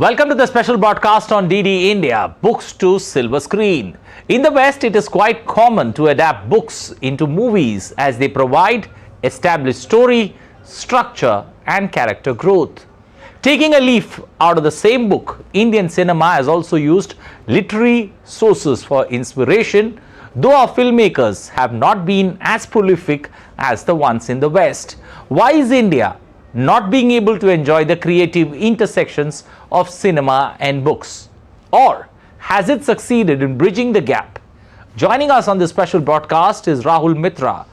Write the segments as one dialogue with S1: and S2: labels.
S1: Welcome to the special broadcast on DD India, Books to Silver Screen. In the West, it is quite common to adapt books into movies as they provide established story, structure and character growth. Taking a leaf out of the same book, Indian cinema has also used literary sources for inspiration, though our filmmakers have not been as prolific as the ones in the West. Why is India not being able to enjoy the creative intersections of cinema and books? Or has it succeeded in bridging the gap? Joining us on this special broadcast is Rahul Mittra.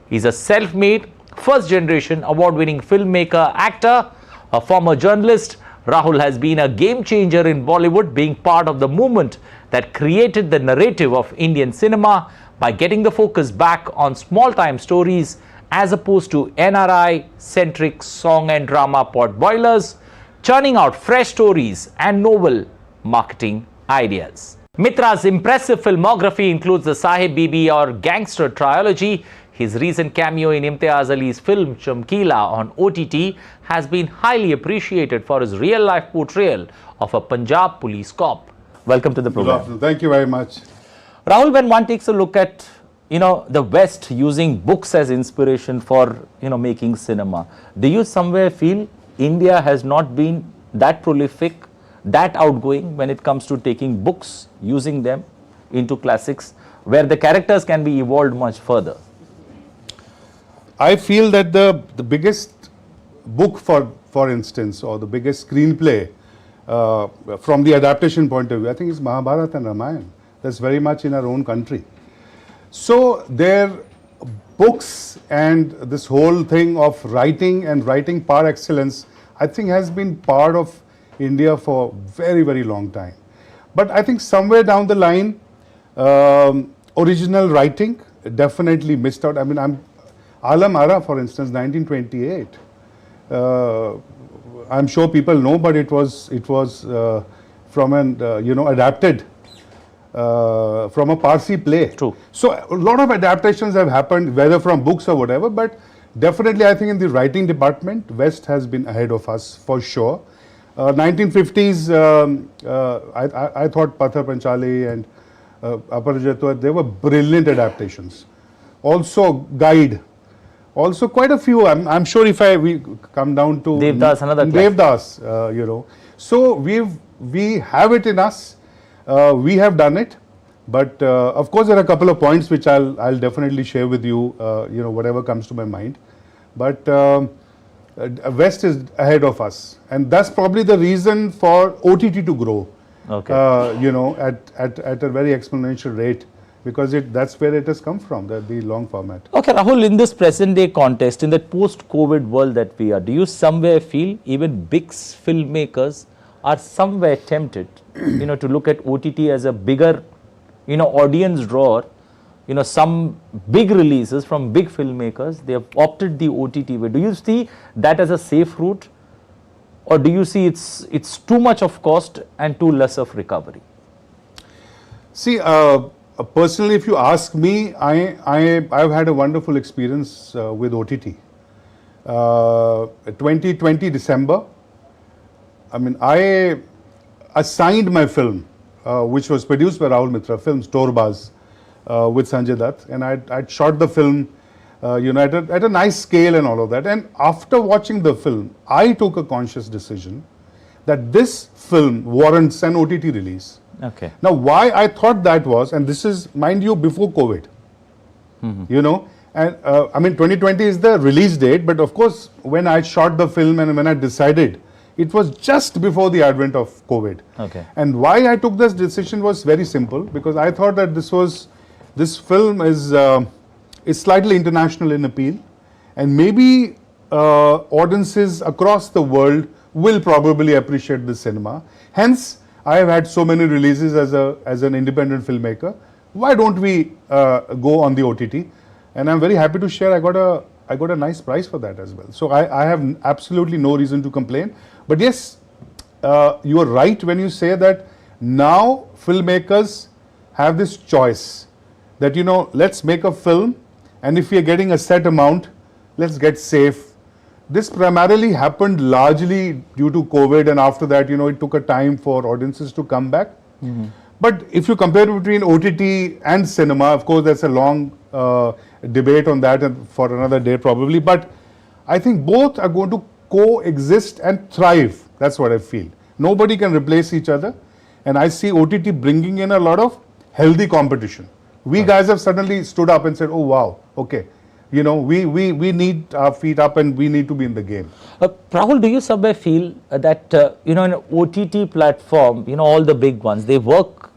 S1: He's a self-made, first-generation award-winning filmmaker, actor, a former journalist. Rahul has been a game changer in Bollywood, being part of the movement that created the narrative of Indian cinema by getting the focus back on small-time stories as opposed to NRI-centric song and drama pot boilers, churning out fresh stories and novel marketing ideas. Mitra's impressive filmography includes the Sahib Bibi or Gangster trilogy. His recent cameo in Imtiaz Ali's film Chamkila on OTT has been highly appreciated for his real-life portrayal of a Punjab police cop. Welcome to the program.
S2: Thank you very much.
S1: Rahul, when one takes a look at the West using books as inspiration for making cinema, do you somewhere feel India has not been that prolific, that outgoing when it comes to taking books, using them into classics where the characters can be evolved much further?
S2: I feel that the biggest book, for instance, or the biggest screenplay from the adaptation point of view, I think is Mahabharata and Ramayana. That's very much in our own country. So their books and this whole thing of writing and writing par excellence, I think has been part of India for very, very long time. But I think somewhere down the line, original writing definitely missed out. I mean, Alam Ara, for instance, 1928. I'm sure people know, but it was from an adapted from a Parsi play.
S1: True.
S2: So a lot of adaptations have happened, whether from books or whatever. But definitely, I think in the writing department, West has been ahead of us for sure. 1950s, I thought Pathar Panchali and Aparajitwa, they were brilliant adaptations. Also, Guide. Also, quite a few. I'm sure if we come down to
S1: Devdas, another
S2: Devdas, So we have it in us. We have done it, but of course there are a couple of points which I'll definitely share with you. Whatever comes to my mind. But West is ahead of us, and that's probably the reason for OTT to grow.
S1: Okay.
S2: At a very exponential rate. Because that's where it has come from, the long format.
S1: Okay, Rahul, in this present day context, in that post-COVID world that we are, do you somewhere feel even big filmmakers are somewhere tempted, to look at OTT as a bigger, audience drawer? Some big releases from big filmmakers, they have opted the OTT way. Do you see that as a safe route, or do you see it's too much of cost and too less of recovery?
S2: See. Personally, if you ask me, I've had a wonderful experience with OTT. 2020 December, I assigned my film, which was produced by Rahul Mittra Films, Doordarshan, with Sanjay Dutt, and I'd shot the film, at a nice scale and all of that. And after watching the film, I took a conscious decision that this film warrants an OTT release.
S1: Okay.
S2: Now, why I thought that was, and this is, mind you, before COVID, and 2020 is the release date, but of course, when I shot the film and when I decided, it was just before the advent of COVID.
S1: Okay.
S2: And why I took this decision was very simple, because I thought that this film is slightly international in appeal, and maybe audiences across the world will probably appreciate this cinema. Hence, I have had so many releases as an independent filmmaker. Why don't we go on the OTT? And I'm very happy to share I got a nice price for that as well. So I have absolutely no reason to complain. But yes, you are right when you say that now filmmakers have this choice that let's make a film, and if we are getting a set amount, let's get safe. this primarily happened largely due to COVID, and after that, it took a time for audiences to come back. But if you compare between OTT and cinema, of course, there's a long debate on that and for another day probably. But I think both are going to coexist and thrive. That's what I feel. Nobody can replace each other. And I see OTT bringing in a lot of healthy competition. We guys have suddenly stood up and said, oh, wow, okay. We need our feet up and we need to be in the game.
S1: Rahul, do you somewhere feel that, an OTT platform, all the big ones, they work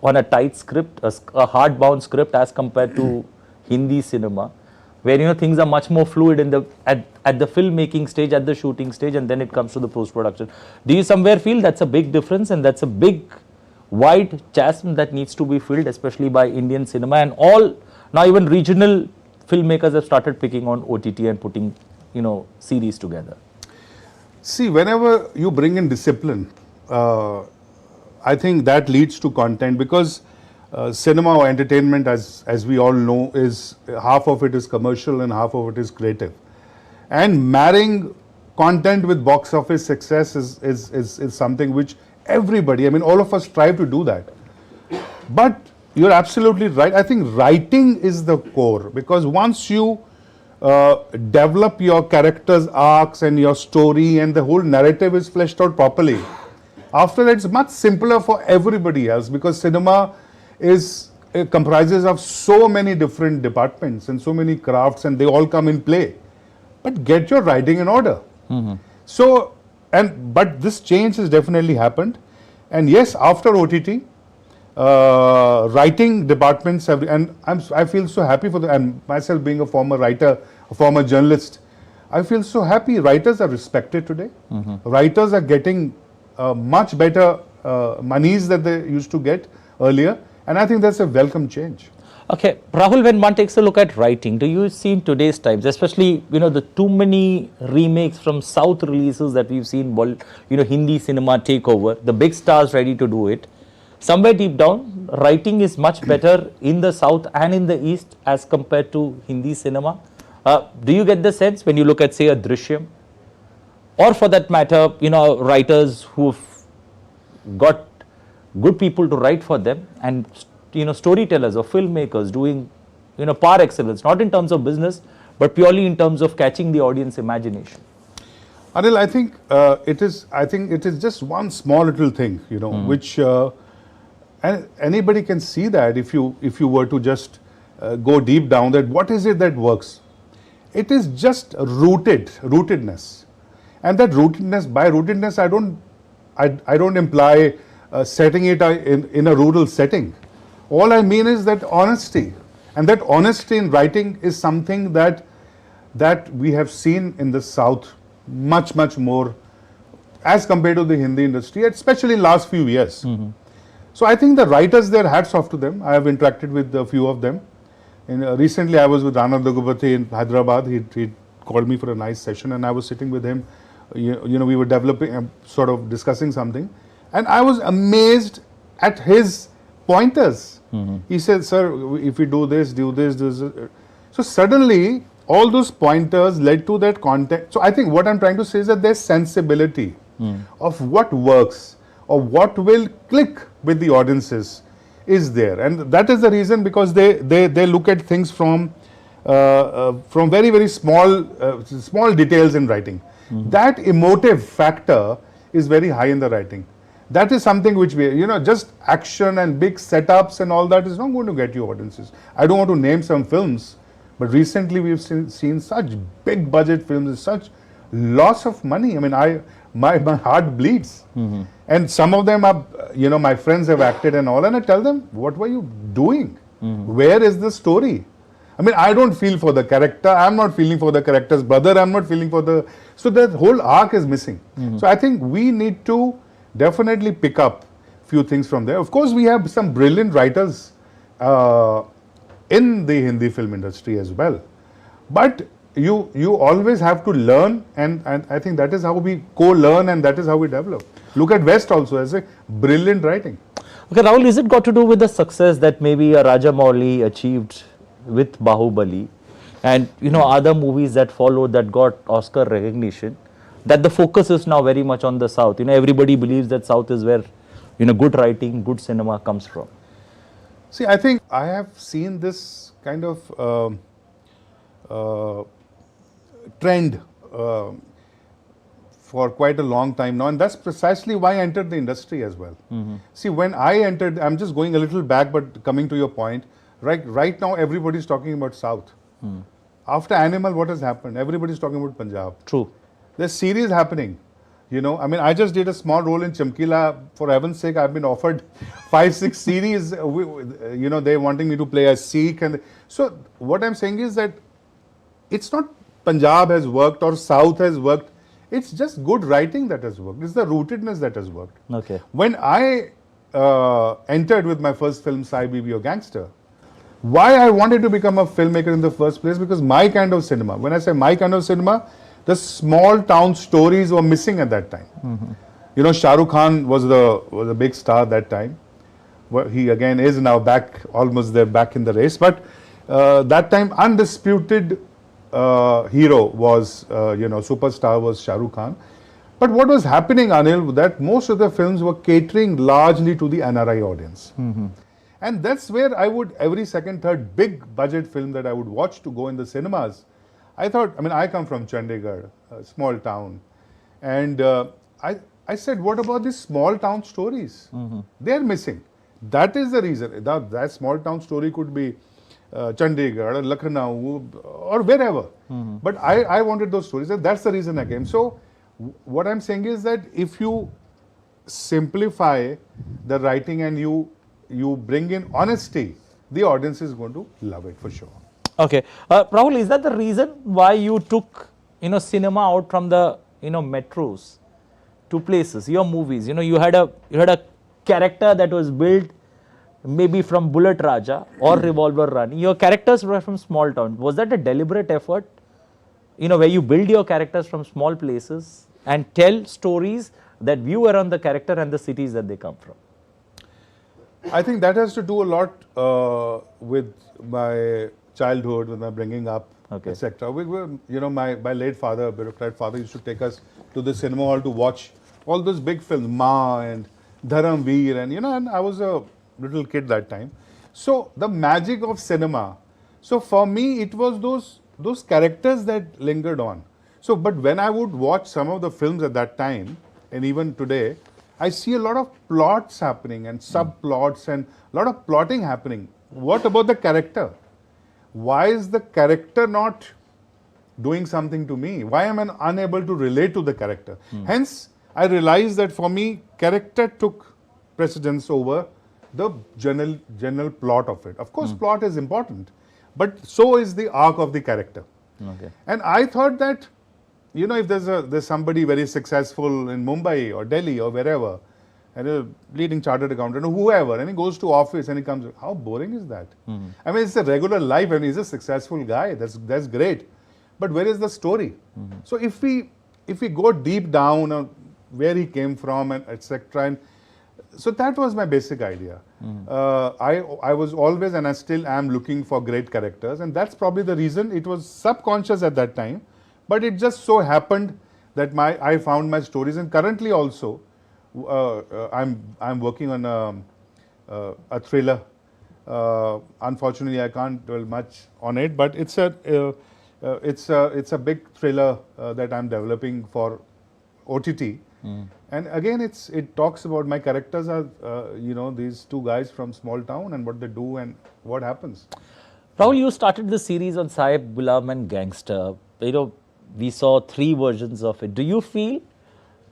S1: on a tight script, a hardbound script as compared to Hindi cinema, where, things are much more fluid in at the filmmaking stage, at the shooting stage, and then it comes to the post-production. Do you somewhere feel that's a big difference and that's a big, wide chasm that needs to be filled, especially by Indian cinema, and all, now even regional filmmakers have started picking on OTT and putting, series together?
S2: See, whenever you bring in discipline, I think that leads to content, because cinema or entertainment, as we all know, is half of it is commercial and half of it is creative. And marrying content with box office success is something which everybody, all of us strive to do that. But you're absolutely right. I think writing is the core, because once you develop your characters' arcs and your story and the whole narrative is fleshed out properly, after that it's much simpler for everybody else, because cinema comprises of so many different departments and so many crafts, and they all come in play. But get your writing in order. But this change has definitely happened. And yes, after OTT, writing departments have, and I feel so happy for and myself being a former writer, a former journalist, I feel so happy. Writers are respected today. Writers are getting much better monies that they used to get earlier, and I think that's a welcome change.
S1: Okay, Rahul, when one takes a look at writing, do you see in today's times, especially, the too many remakes from South releases that we've seen, Hindi cinema take over, the big stars ready to do it. Somewhere deep down, writing is much better in the South and in the East as compared to Hindi cinema. Do you get the sense when you look at, say, a Drishyam? Or for that matter, writers who've got good people to write for them, and storytellers or filmmakers doing, par excellence, not in terms of business, but purely in terms of catching the audience imagination?
S2: Anil, I think it is just one small little thing, which and anybody can see that if you were to just go deep down, that what is it that works? It is just rootedness, and that rootedness, by rootedness, I don't imply setting it in a rural setting. All I mean is that honesty, and that honesty in writing is something that we have seen in the South much more as compared to the Hindi industry, especially in last few years. So I think the writers there, hats off to them. I have interacted with a few of them. And recently I was with Rana Daggubati in Hyderabad. He called me for a nice session, and I was sitting with him. We were developing, sort of discussing something, and I was amazed at his pointers. He said, sir, if we do this. So suddenly, all those pointers led to that content. So I think what I'm trying to say is that there's sensibility of what works or what will click with the audiences is there. And that is the reason, because they look at things from very small details in writing. That emotive factor is very high in the writing. That is something which we, just action and big setups and all that is not going to get you audiences. I don't want to name some films, but recently we've seen such big budget films, such loss of money. My heart bleeds. And some of them are, my friends have acted and all, and I tell them, what were you doing? Where is the story? I don't feel for the character. I'm not feeling for the character's brother. I'm not feeling for so that whole arc is missing. So I think we need to definitely pick up few things from there. Of course, we have some brilliant writers in the Hindi film industry as well. But you always have to learn, and I think that is how we co-learn, and that is how we develop. Look at West also as a brilliant writing.
S1: Okay, Rahul, is it got to do with the success that maybe a Rajamouli achieved with Bahubali? and other movies that followed that got Oscar recognition, that the focus is now very much on the South. Everybody believes that South is where good writing, good cinema comes from.
S2: See, I think I have seen this kind of trend for quite a long time now, and that's precisely why I entered the industry as well. See, when I entered, I'm just going a little back, but coming to your point, right now everybody's talking about South. After Animal, what has happened? Everybody's talking about Punjab.
S1: True.
S2: There's series happening. I mean, I just did a small role in Chamkila. For heaven's sake, I've been offered 5-6 series. They're wanting me to play a Sikh. And so what I'm saying is that it's not Punjab has worked or South has worked. It's just good writing that has worked. It's the rootedness that has worked.
S1: Okay.
S2: When I entered with my first film, Sabb, or Gangster, why I wanted to become a filmmaker in the first place, because my kind of cinema, when I say my kind of cinema, the small town stories were missing at that time. Shah Rukh Khan was a big star that time. Well, he again is now back, almost there, back in the race. But that time, undisputed hero was, superstar was Shah Rukh Khan. But what was happening, Anil, that most of the films were catering largely to the NRI audience. And that's where I would, every second, third big budget film that I would watch to go in the cinemas, I thought, I come from Chandigarh, a small town. And I said, what about these small town stories? They're missing. That is the reason. That small town story could be Chandigarh, or Lucknow, or wherever. But I wanted those stories, and that's the reason I came. So what I'm saying is that if you simplify the writing and you bring in honesty, the audience is going to love it for sure.
S1: Okay. Rahul, is that the reason why you took, cinema out from the, metros to places, your movies? You had a character that was built maybe from Bullet Raja or Revolver Rani. Your characters were from small town. Was that a deliberate effort, where you build your characters from small places and tell stories that view around the character and the cities that they come from?
S2: I think that has to do a lot with my childhood, with my bringing up, etc. My late father, bureaucrat father, used to take us to the cinema hall to watch all those big films, Ma and Dharamveer, and I was a little kid that time. So the magic of cinema. So for me, it was those characters that lingered on. So, but when I would watch some of the films at that time, and even today, I see a lot of plots happening and subplots and a lot of plotting happening. What about the character? Why is the character not doing something to me? Why am I unable to relate to the character? Hence, I realized that for me, character took precedence over the general plot of it. Of course, plot is important, but so is the arc of the character.
S1: Okay.
S2: And I thought that, if there's somebody very successful in Mumbai or Delhi or wherever, and a leading chartered accountant or whoever, and he goes to office and he comes, how boring is that? I mean, it's a regular life and he's a successful guy. That's great. But where is the story? So if we go deep down on where he came from and etc. And so that was my basic idea. I was always, and I still am, looking for great characters, and that's probably the reason. It was subconscious at that time, but it just so happened that I found my stories. And currently also, I'm working on a thriller. Unfortunately, I can't dwell much on it, but it's a big thriller that I'm developing for OTT. And again, it talks about my characters are these two guys from small town and what they do and what happens.
S1: Rahul, you started the series on Sabb, Ghulam and Gangster. We saw 3 versions of it. Do you feel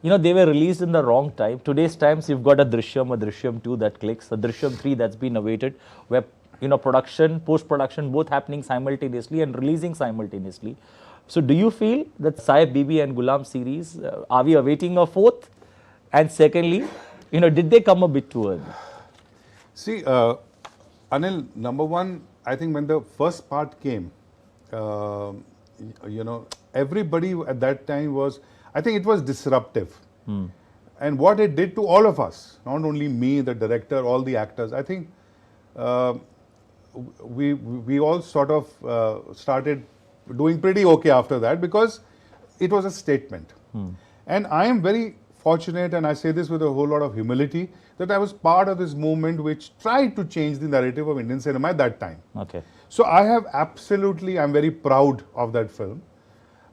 S1: they were released in the wrong time? Today's times, you've got a Drishyam 2 that clicks, a Drishyam 3 that's been awaited, where production, post-production, both happening simultaneously and releasing simultaneously. So do you feel that Saib, Bibi and Ghulam series, are we awaiting a 4th? And secondly, did they come a bit too early?
S2: See, Anil, number one, I think when the first part came, everybody at that time was, I think it was disruptive. And what it did to all of us, not only me, the director, all the actors, I think we all sort of started doing pretty okay after that because it was a statement. And I am very fortunate, and I say this with a whole lot of humility, that I was part of this movement which tried to change the narrative of Indian cinema at that time.
S1: Okay.
S2: So I have absolutely, I'm very proud of that film.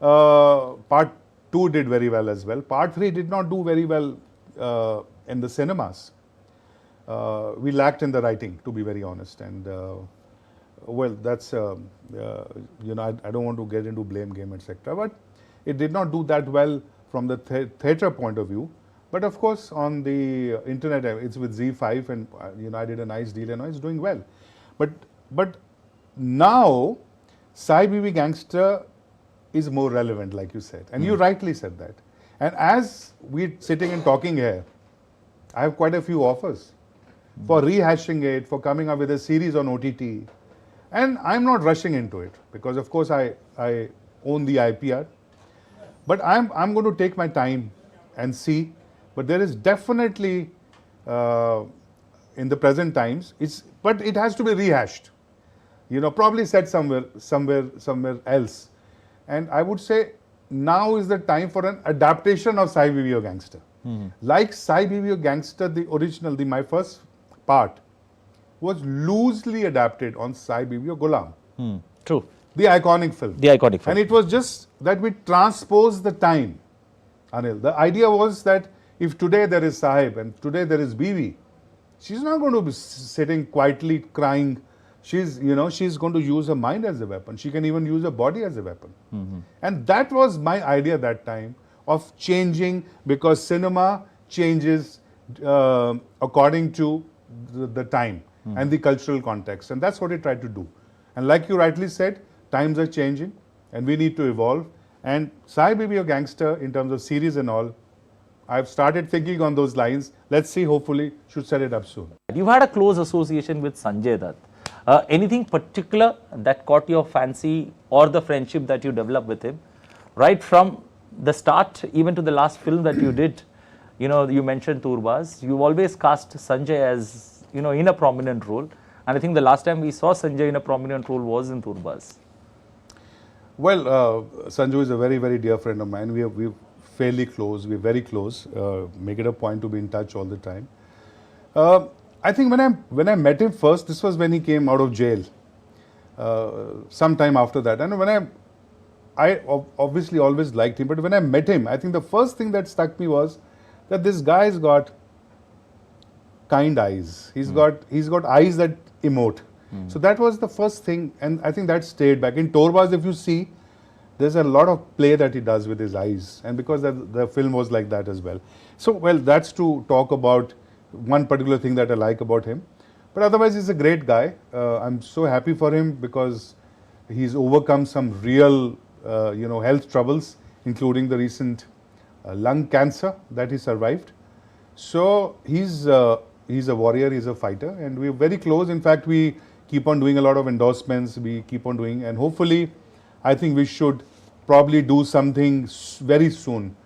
S2: Part 2 did very well as well. Part 3 did not do very well in the cinemas. We lacked in the writing, to be very honest. And well, that's, you know, I don't want to get into blame game, etc. But it did not do that well from the theatre point of view. But of course, on the internet, it's with Z5, and you know, I did a nice deal, and it's doing well. But now, Sabb Gangster is more relevant, like you said, and you rightly said that. And as we're sitting and talking here, I have quite a few offers for rehashing it, for coming up with a series on OTT, and I'm not rushing into it because, of course, I own the IPR. But I'm going to take my time and see. But there is definitely, in the present times, but it has to be rehashed. You know, probably said somewhere else. And I would say now is the time for an adaptation of Sabb Gangster. Like Sabb Gangster, the original, my first part, was loosely adapted on Sabb Ghulam.
S1: True.
S2: The iconic film.
S1: The iconic film.
S2: And it was just that we transposed the time, Anil. The idea was that if today there is Sahib and today there is Bibi, she's not going to be sitting quietly crying. She's going to use her mind as a weapon. She can even use her body as a weapon. And that was my idea that time of changing, because cinema changes according to the time and the cultural context. And that's what I tried to do. And like you rightly said, times are changing and we need to evolve. And Sabb Gangster, in terms of series and all, I've started thinking on those lines. Let's see, hopefully, should set it up soon.
S1: You've had a close association with Sanjay Dutt. Anything particular that caught your fancy, or the friendship that you developed with him? Right from the start, even to the last film that you did, you know, you mentioned Turbas. You've always cast Sanjay as, you know, in a prominent role. And I think the last time we saw Sanjay in a prominent role was in Turbas.
S2: Well, Sanjay is a very, very dear friend of mine. We're fairly close. We're very close. Make it a point to be in touch all the time. I think when I met him first, this was when he came out of jail. Sometime after that, and when I obviously always liked him, but when I met him, I think the first thing that struck me was that this guy's got kind eyes. He's got eyes that emote. So that was the first thing, and I think that stayed back. In Torbas, if you see, there's a lot of play that he does with his eyes, and because the film was like that as well. So, well, that's to talk about one particular thing that I like about him. But otherwise, he's a great guy. I'm so happy for him because he's overcome some real, health troubles, including the recent lung cancer that he survived. So he's a warrior, he's a fighter, and we're very close. In fact, we keep on doing a lot of endorsements. We keep on doing, and hopefully, I think we should probably do something very soon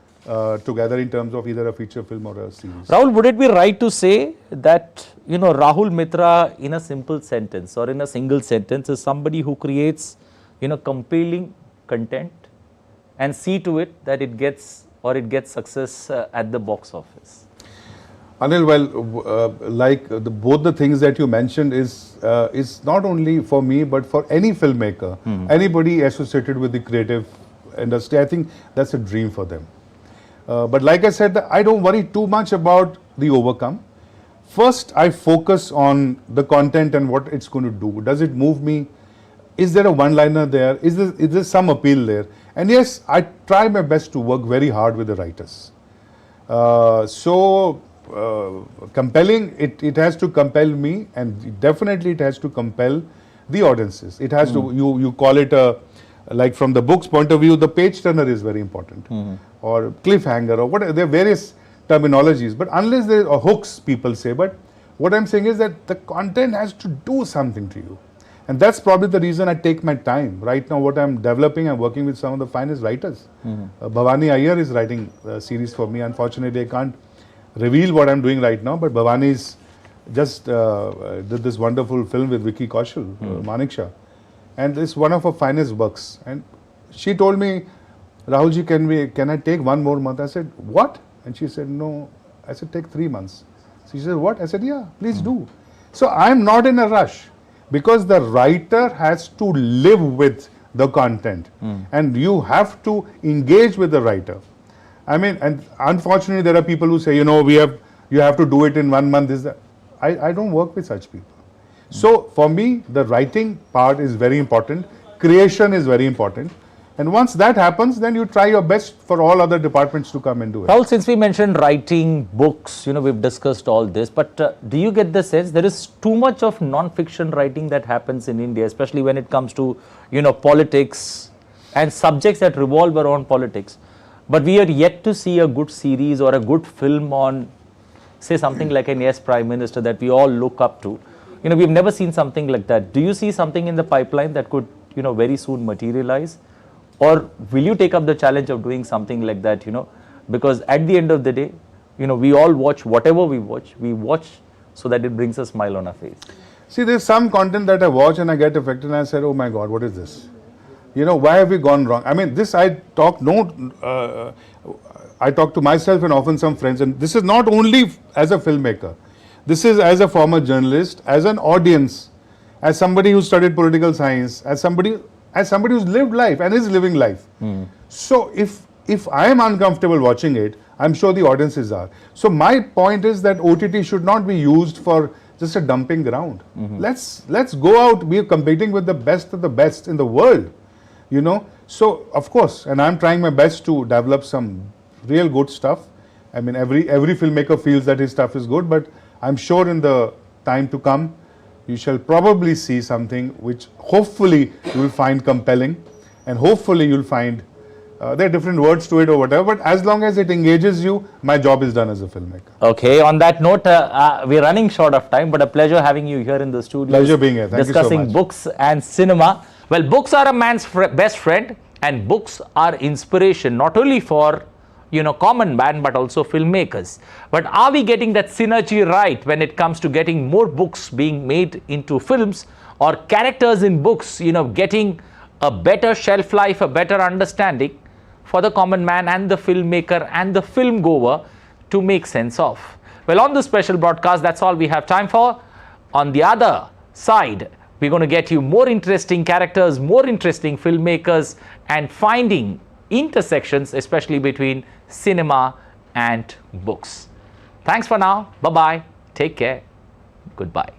S2: together in terms of either a feature film or a series.
S1: Rahul, would it be right to say that, you know, Rahul Mittra, in a simple sentence or in a single sentence, is somebody who creates, you know, compelling content and see to it that it gets success at the box office?
S2: Anil, well, both the things that you mentioned is not only for me but for any filmmaker, anybody associated with the creative industry. I think that's a dream for them. But like I said, I don't worry too much about the overcome. First, I focus on the content and what it's going to do. Does it move me? Is there a one-liner there? Is there some appeal there? And yes, I try my best to work very hard with the writers. Compelling, it has to compel me, and definitely it has to compel the audiences. It has to, you call it like from the book's point of view, the page turner is very important, or cliffhanger, or whatever. There are various terminologies, but unless there are hooks, people say. But what I'm saying is that the content has to do something to you, and that's probably the reason I take my time. Right now, what I'm developing, I'm working with some of the finest writers. Bhavani Iyer is writing a series for me. Unfortunately, I can't reveal what I'm doing right now, but Bhavani's just did this wonderful film with Vicky Kaushal, Manik Shah. And it's one of her finest works. And she told me, Rahulji, can I take 1 more month? I said, what? And she said, no. I said, take 3 months. She said, what? I said, yeah, please do. So I'm not in a rush, because the writer has to live with the content, and you have to engage with the writer. I mean, and unfortunately there are people who say, you have to do it in 1 month. I don't work with such people. So for me, the writing part is very important. Creation is very important. And once that happens, then you try your best for all other departments to come and do it.
S1: Rahul, since we mentioned writing, books, we've discussed all this, but do you get the sense there is too much of non-fiction writing that happens in India, especially when it comes to, politics and subjects that revolve around politics? But we are yet to see a good series or a good film on, say, something like an Yes Prime Minister that we all look up to. We've never seen something like that. Do you see something in the pipeline that could, very soon materialize? Or will you take up the challenge of doing something like that, because at the end of the day, we all watch whatever we watch so that it brings a smile on our face.
S2: See, there's some content that I watch and I get affected and I said, oh my God, what is this? Why have we gone wrong? I mean, this I talk to myself and often some friends, and this is not only as a filmmaker. This is as a former journalist, as an audience, as somebody who studied political science, as somebody who's lived life and is living life. So if I am uncomfortable watching it, I'm sure the audiences are. So my point is that OTT should not be used for just a dumping ground. Let's go out. We are competing with the best of the best in the world. So of course, and I'm trying my best to develop some real good stuff. I mean, every filmmaker feels that his stuff is good, but I'm sure in the time to come, you shall probably see something which hopefully you will find compelling, and hopefully you'll find there are different words to it or whatever, but as long as it engages you, my job is done as a filmmaker.
S1: Okay, on that note, we're running short of time, but a pleasure having you here in the studio.
S2: Pleasure being here. Thank you so much.
S1: Discussing books and cinema. Well, books are a man's best friend, and books are inspiration not only for common man but also filmmakers. But are we getting that synergy right when it comes to getting more books being made into films, or characters in books getting a better shelf life, a better understanding for the common man and the filmmaker and the film goer to make sense of? Well, on this special broadcast, that's all we have time for. On the other side, we're going to get you more interesting characters, more interesting filmmakers, and finding intersections, especially between cinema and books. Thanks for now. Bye-bye. Take care. Goodbye.